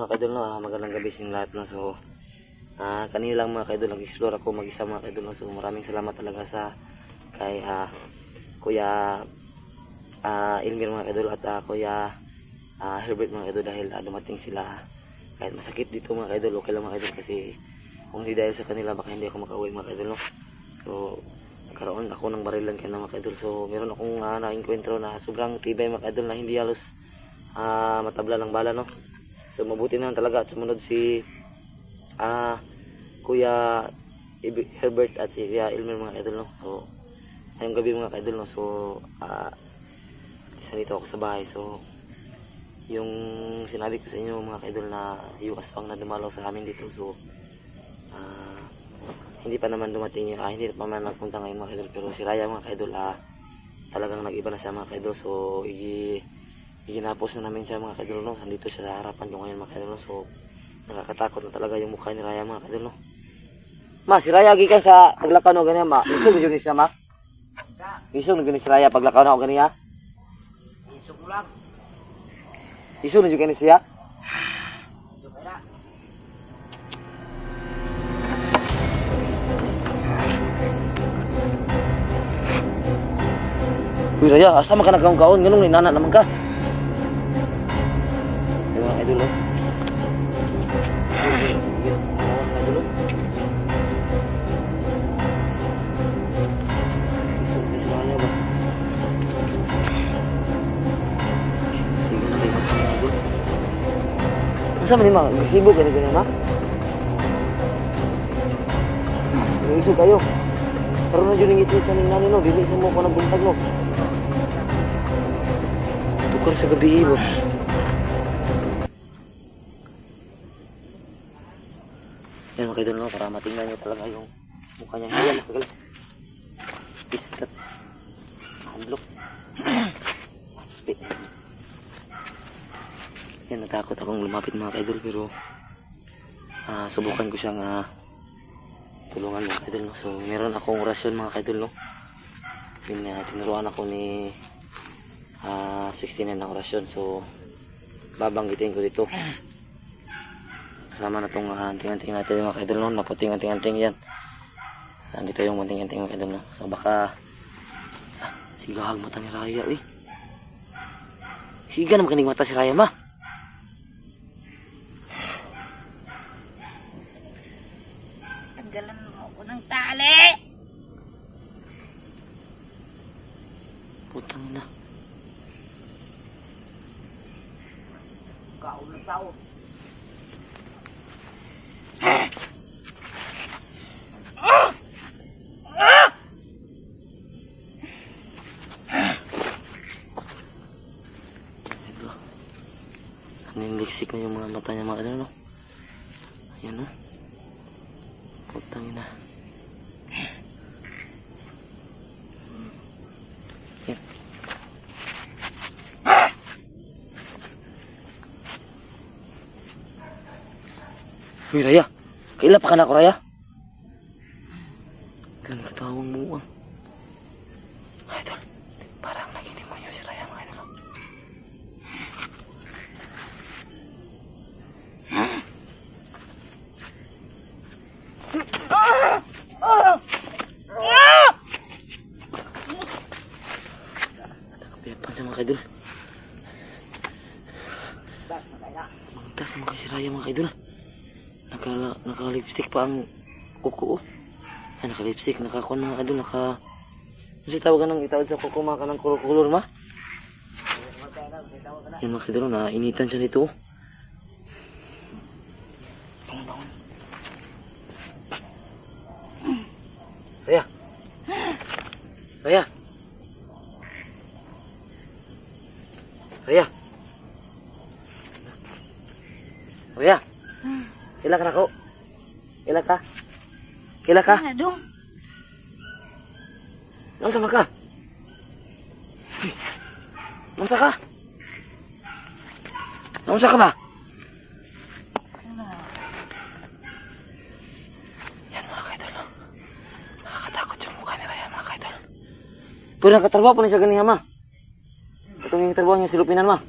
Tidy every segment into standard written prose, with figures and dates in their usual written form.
mga kaidol no, magandang gabi sa lahat no. So kanina lang mga kaidol nag-explore ako mag-isa mga kaidol no. So maraming salamat talaga sa kay Kuya Ilmir mga kaidol at Kuya Herbert mga kaidol dahil dumating sila kahit masakit dito mga kaidol. Okay lang mga kaidol kasi kung hindi dahil sa kanila baka hindi ako makauwi mga kaidol no. So nagkaroon ako ng barilan kaya mga kaidol. So meron akong na-encuentro na sobrang tibay mga kaidol na hindi halos matabla ng bala no. So mabuti na talaga at sumunod si Kuya Herbert at si Kuya Ilmer mga kaidol no. So ngayong gabi mga kaidol no. So isa dito ako sa bahay. So yung sinabi ko sa inyo mga kaidol na yung aswang na dumalaw sa amin dito. So hindi pa naman dumating hindi pa naman nagpunta ngayon mga kaidol. Pero si Raya mga kaidol talagang nag-iba na siya mga kaidol. So iginapos na namin siya mga kaidol no. Nandito siya sa harapan ko ngayon mga kaidol no. So nakakatakot na talaga yung mukha ni Raya mga kaidol no. Ma, si Raya gikan sa paglakaw no ganyan ma. Isog na siya ma. Isog na si Raya paglakaw na o ganyan. Isog lang. Isog na juga siya. Uy Raya, asa man ka nagkaon-kaon? Ganun ni nana naman ka. Yung mga idol oh. Isog na si Raya ba? Sige na kayo mga idol. Masa man ni ma? Magsibog ka na ganyan ma? Isog kayo. Pero na dyan ngiti sa ningnan no. Bilisan mo ko ng buntag no. Tukar sa gabi boss. Yan mga kaidol no, para matingnan nyo talaga yung mukha niya. Ayan mga istat handlock. Yan, natakot akong lumapit mga kaidol. Pero subukan ko siyang tulungan mga kaidol no. So meron akong orasyon mga kaidol no. Tinuruan ako ni 69 na orasyon. So babanggitin ko dito kasama na itong anting-anting natin mga kaidol no. Naputing anting-anting yan. Nandito yung anting-anting mga kaidol no. So baka sigahag mata ni Raya eh. Siga naman kanig mata si Raya ma. Tanggalan mo ako ng tali. Putang ina. Kaon na tao. Naniliksik na yung mga mata niya mga ano no. Ayan no. Putang ina. Yan. Uy Raya, kaila pa ka na ako Raya? Ganun katawang mo idol, parang naginimonyo si Raya mga idol. Nakapiyapan sa mga idol. Mangtas naman kay si Raya mga idol. Naka-lipstick pa ang kuko. Ay, naka-lipstick, naka-kon mga idol, ano siya tawagan ng itawad sa kuko mga kanang kulor-kulor ma? Yan mga idol, nainitan siya nito. Bangon. Raya! Raya! Raya! Raya! Kila ka na ko? Kila ka? Kila ka? Dong. Nang sama ka? Nang sa ka? Nang sa ka ba? Yan mga kaidol no. Nakakatakot yung mukha nila yan mga kaidol. Pero nakatrabaho pa na siya ganiha ma. Itong yung trabaho niya silupinan ma.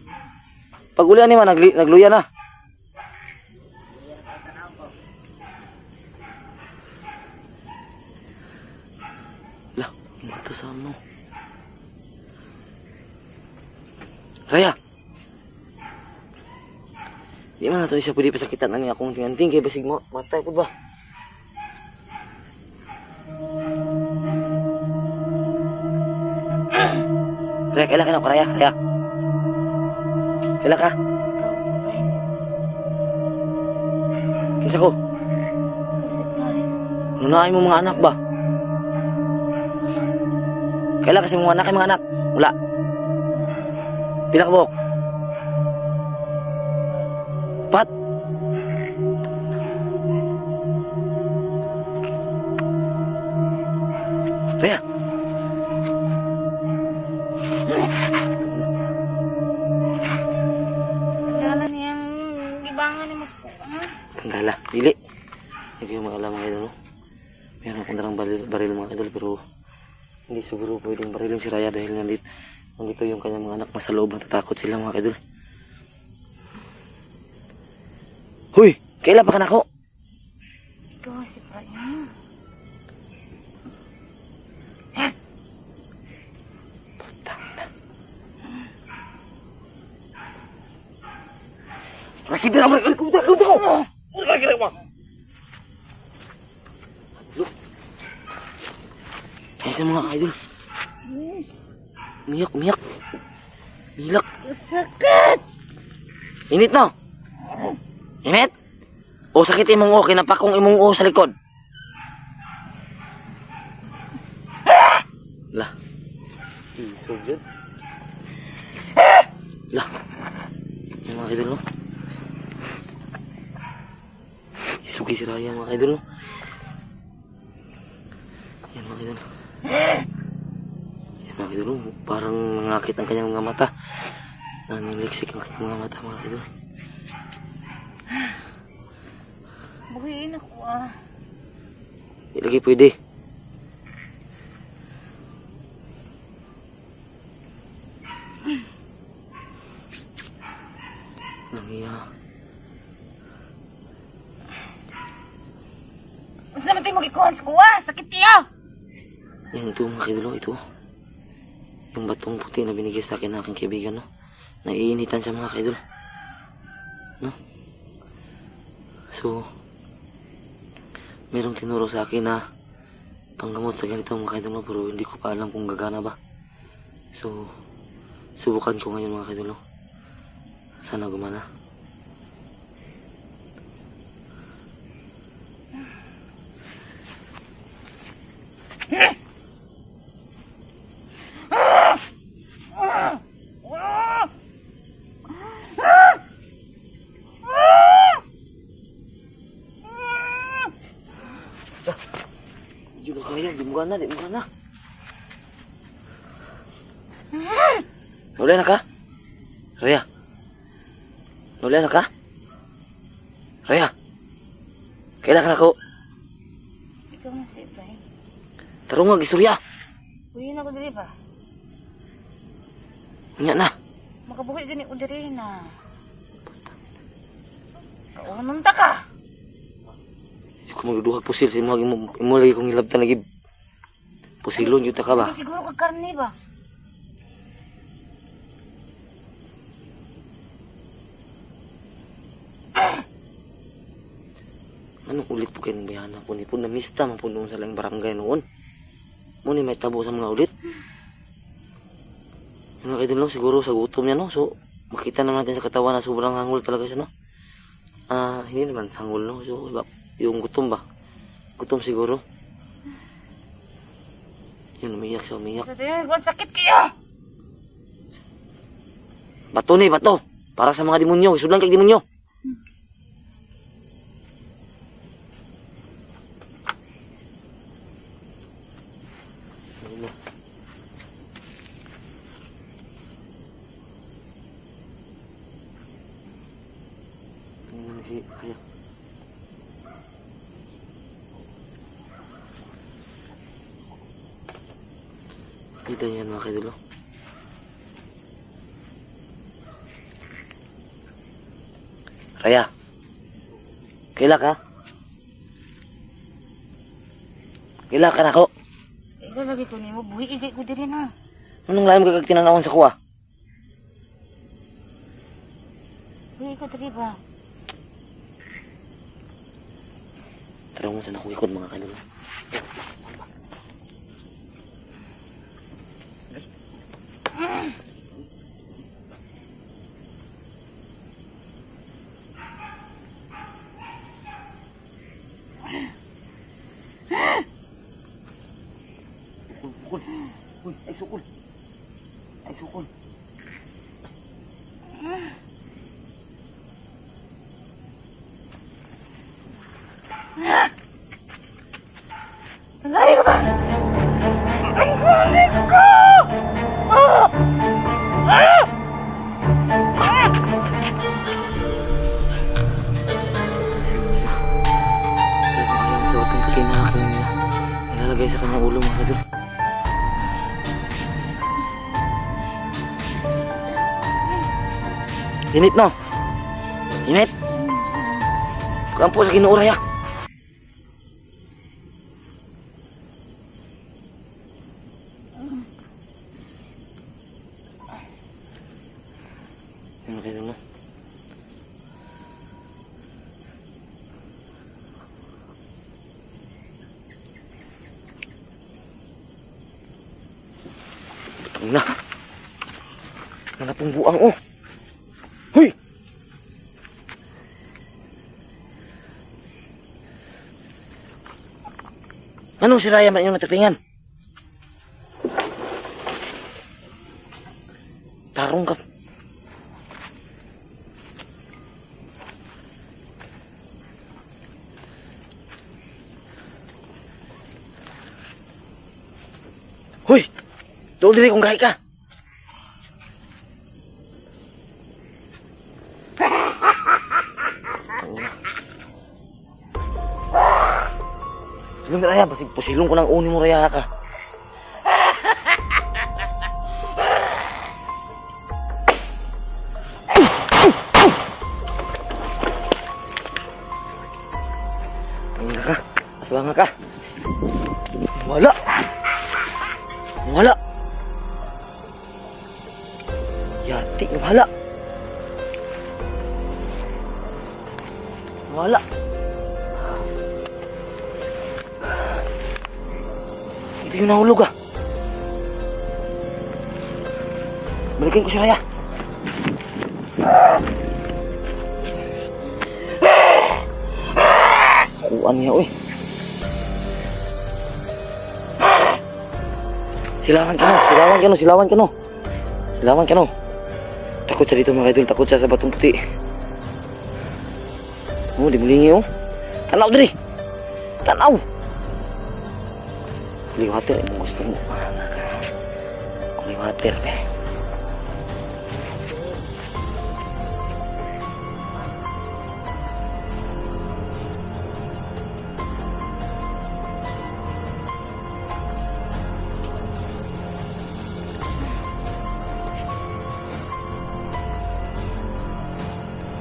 Pag uli ni ma nagluya na. Mata sa ano? Raya! Di man nato siya pwede pasakitan ani akong tinganting kay basig mo matay pud ba? Raya, kailan ka na ko, Raya? Raya? Kailan ka? Kinsa ko? Nunaay mo mga anak ba? Kailan kasi mga anak ay mga anak? Wala. Pila ka buhok? Pat? Raya? Tanggalan niyang gibangan ni mas po. Tanggala. Dili. Hindi kayo makala mga idol, no? Meron akong darang baril mga idol, pero hindi siguro pwedeng barilin si Raya dahil nandito yung kanyang mga anak nasa loob. Natatakot sila mga idol. Huy! Kailan pa ka nako? Ikaw si Brian. Putang na. Nakita naman! Kumita! Nakita mo! Ayun sa mga idol. Umiyak. Bilak. Sakit! Init no? Init? O sakit imong o, kinapakong imong o sa likod. Lah. Isog yun. Lah. Yung mga idol no? Isugi si Raya mga idol no? Yan mga idol. Yan mga idol no? Parang nangakit ang kanyang mga mata. Naniliksik ang kanyang mga mata mga idol. Buhiin ako Hindi lagi pwede. Nangiya. Unsa man tayo magikuhan sa kuha? Sakit tiyo! Yan ito mga idol, ito. Yung batong puti na binigay sa akin ng aking kaibigan, no? Naiinitan siya mga idol. No? So, merong tinuro sa akin na panggamot sa ganito mga idol, no? Pero hindi ko pa alam kung gagana ba. So, subukan ko ngayon mga idol, no? Sana gumana. Di mo kaya, di mo gana. Nawala na ka? Raya? Nawala na ka? Raya? Kailan ka na ko? Ikaw na si Brian. Tarong istorya. Buhiin ako dili ba? Unya na. Makabuhi gani ko diri na. Kaunon ta ka! Hindi ko magduduhag pusil sa imo lagi kong ilabtan lagi. Pusilon yun ta ka ba? Hindi siguro ka karne ba? Anong ulit po kayo ng bayana po ni po? Namista man po noon sa lang barangay noon. Muna may tabo sa mga ulit. Yung mga idol no, siguro sa gutom niya no. So, makita naman natin sa katawan na sobrang hangul talaga siya no. Hindi naman hangul no. So, iba, yung gutom ba? Gutom siguro. Yun, umiyak siya, umiyak. Sa tayo, sakit kaya! Bato ni, bato. Para sa mga demonyo. Isud lang kay demonyo. Kaya. Kita yan mga kaidolo. Raya. Kaila ka? Kaila ka na ko? Ilalagay ko nimo buhi igay ko diri na. Anong lalim ka kag tinanawan sa kuha? Buhi ko diri ba? Tara mo sa nakukikod mga kaidol. Sukul. Uy, ay sukul. Ay sukul. Lari ka ba? Tanggalin ko! Ah! Ah! Ayaw sa watong puti na aking nilalagay sa kanyang ulo mga kaidol. Init no? Init? Kuhaan po sa kinuuray ah. Ano kayo no? Butang na. Nanapong buang oh. Hoy! Anong si Raya man yung natipingan? Tarong ka. Hoy! Doon dili kung gahi ka. Silong Raya, pasilong ko ng uni mo Raya ka. Tangina ka, aswanga ka. Wala. Wala. Yati, wala. Wala. Ito yung nahulog ah. Balikin ko si Raya. Sukuan niya uy. Silawan ka no, silawan ka no, silawan ka no. Silawan ka no. Takot siya dito mga idol, takot siya sa batong puti. Oh, di mulingi oh. Tanaw diri. Tanaw. Liwater, mo gusto mo. Liwater, be.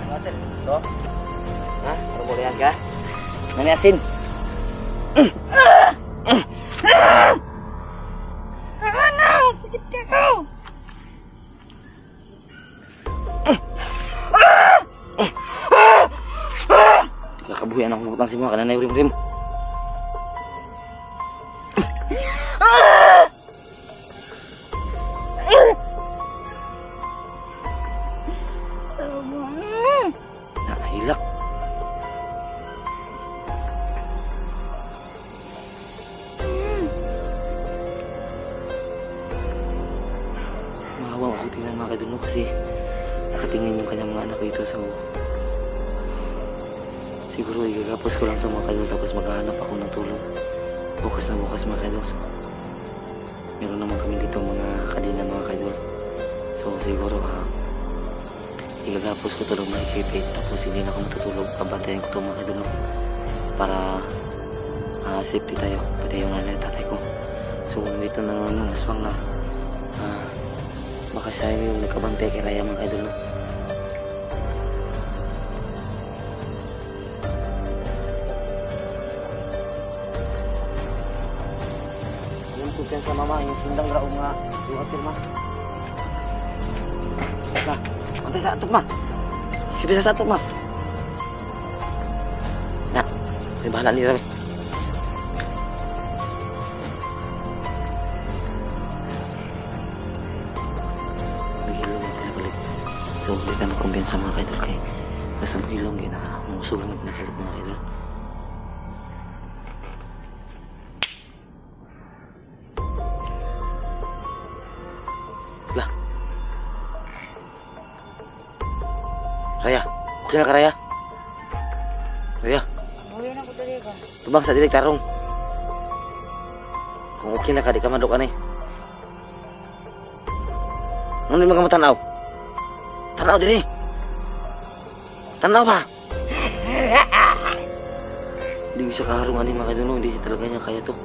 Liwater, gusto? Ha? Ano boleh ka? Nani asin? Ano? Sakit ka ko! Kakabuhian ako butang si mga kananay rim-rim. Nakahilak. Mahawang ako tingnan mga kadulo kasi nakatingin yung kanyang mga anak dito so siguro igagapos ko lang ito mga kadulo tapos maghahanap ako ng tulong bukas na bukas mga kadulo so, meron naman kami dito mga kadina mga kadulo so siguro igagapos ko tulong mga ikipit tapos hindi na ako matutulog pabantayan ko ito mga kadulo para safety tayo pati yung nanay at tatay ko so dito na naman yung aswang na baka siya yung nagkabantay kay Raya mga idol no? Yung Ang kumpiyansa mama, yung sundang raong nga iwatir ma. Na, mantay sa atok ma. Bisa sa atok ma. Na, saya bahala ni Rami. Magilong na kaya balik. So, hindi ka magkumpiyansa mga kaidol kay basta magilong yun na musugan na pinakalit mga kaidol. Lah. Raya, okay na ka Raya? Raya, Buhi na ko diri ba? tubang sa dilig tarong. Kung okay na ka, di ka madok ani. Ano yung mga matanaw? Tanaw diri. Tanaw ba? Hindi bisa kaharong ani mga kaidol, no? Hindi talaga niya kaya to.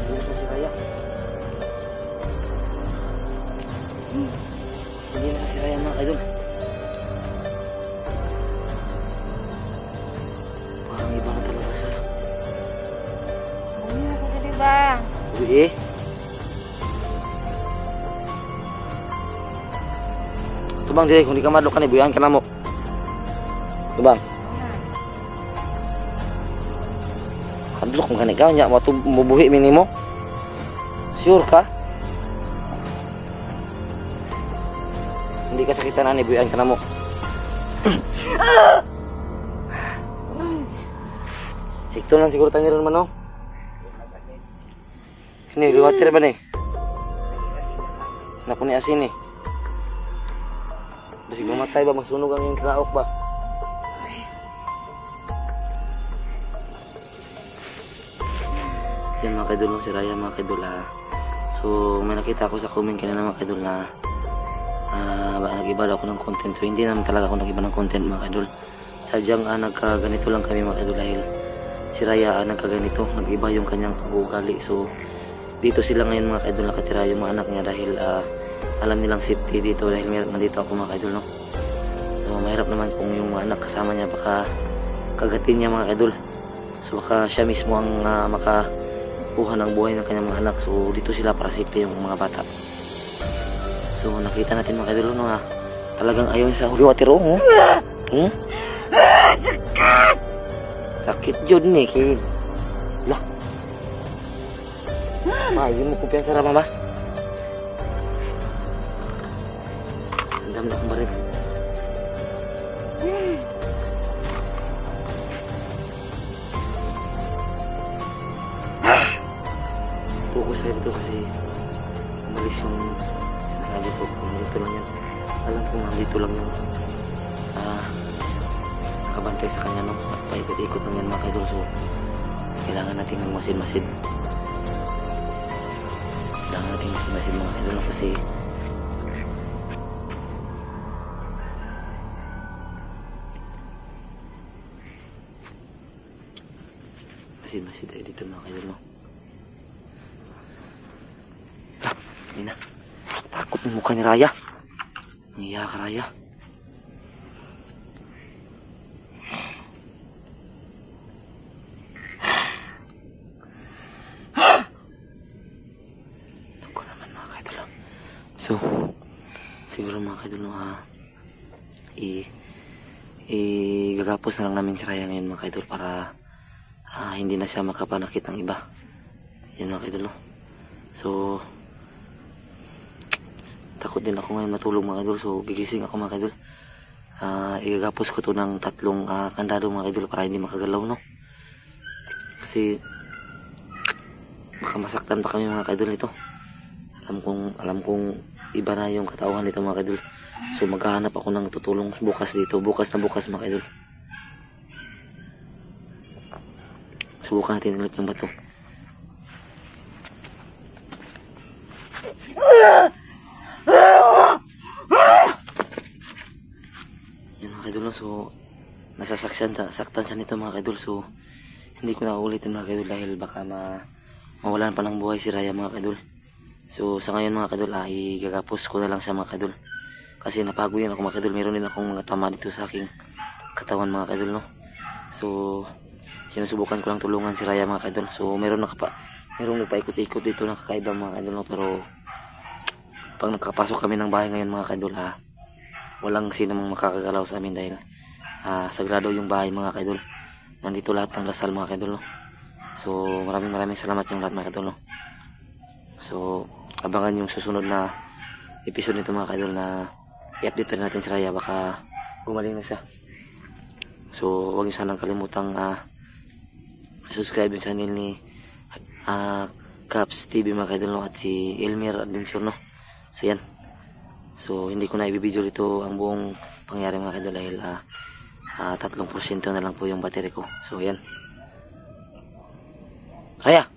Hindi na sa si Raya. Hindi na sa si Raya mga kaidol. Parang iba na talaga siya. Buhi na ko diri ba? Uy eh. Tubang diri, kung di ka madlok ka ni, buyan ka na mo. Tubang. Hadlok mo ka ni ka, nya mo mubuhi minimo. Sure ka? Hindi ka sakitan ani, buyan ka na mo. Hikto lang siguro tangiron man no. Ini liwatir ba ni? Napo ni asin ni. Basig mamatay ba, masunog ang iyong kinaok ba? Yan mga kaidol, no, si Raya mga kaidol ha. So may nakita ako sa comment kanina mga kaidol na nag-iba daw ako ng content. So hindi naman talaga ako nag-iba ng content mga kaidol. Sadyang nagkaganito lang kami mga kaidol dahil si Raya nagkaganito, nag-iba yung kanyang pag-uugali. So dito sila ngayon mga kaidol nakatira yung mga anak niya dahil alam nilang safety dito dahil meron nandito ako mga kaidol, no. So mahirap naman kung yung mga anak kasama niya baka kagatin niya mga kaidol. So baka siya mismo ang makakuha ng buhay ng kanyang mga anak. So dito sila para safety yung mga bata. So nakita natin mga kaidol, no, talagang ayaw niya sa liwatir oh. Sakit! Sakit jud ni kid. Lah. Ma, yun mo kumpiyansa ra mama. Andam na akong baril. Focus tayo dito kasi umalis yung sinasabi ko. Kung dito lang yan. Alam ko nga dito lang yung nakabantay sa kanya, no. Paikot-ikot lang yan mga kaidol. So kailangan natin ng masin-masin. Kailangan natin masin-masin mga kaidol kasi masin-masin tayo dito mga kaidol, no. Hindi na. Takot yung mukha ni Raya. Niya ka Raya. Ako naman mga kaidol. So, siguro mga kaidol, gagapos na lang namin si Raya ngayon mga kaidol para hindi na siya makapanakit ng iba. Yan mga kaidol, no. So takot din ako ngayon matulog mga kaidol. So gigising ako mga kaidol. Igagapos ko to ng 3 kandado mga kaidol para hindi makagalaw, no. Kasi baka masaktan pa kami mga kaidol nito. Alam kong iba na yung katauhan nito mga kaidol. So maghahanap ako ng tutulong bukas dito. Bukas na bukas mga kaidol. Subukan natin ulit yung bato. Yan mga kaidol, no? So saktan siya nito mga kaidol. So hindi ko na uulitin mga kaidol dahil baka mawalan pa ng buhay si Raya mga kaidol. So sa ngayon mga kaidol, igagapos ko na lang siya mga kaidol. Kasi napagod din ako mga kaidol. Meron din akong mga tama dito sa aking katawan mga kaidol, no? So sinusubukan ko lang tulungan si Raya mga kaidol. So merong nagpaikot-ikot dito na kakaiba mga kaidol, no? Pero pag nakapasok kami ng bahay ngayon mga kaidol, walang sinong makakagalaw sa amin dahil sagrado yung bahay mga kaidol. Nandito lahat ng dasal mga kaidol, no? So maraming salamat yung lahat mga kaidol, no? So abangan yung susunod na episode nito mga kaidol na i-update pa rin natin si Raya, baka gumaling na siya. So huwag niyo sanang kalimutang subscribe yung channel ni Caps TV mga kaidol, no? At si Elmer Adventure, no? So yan. So hindi ko na i-video dito ang buong pangyari mga kaidol dahil 3% na lang po yung battery ko. So yan. Raya!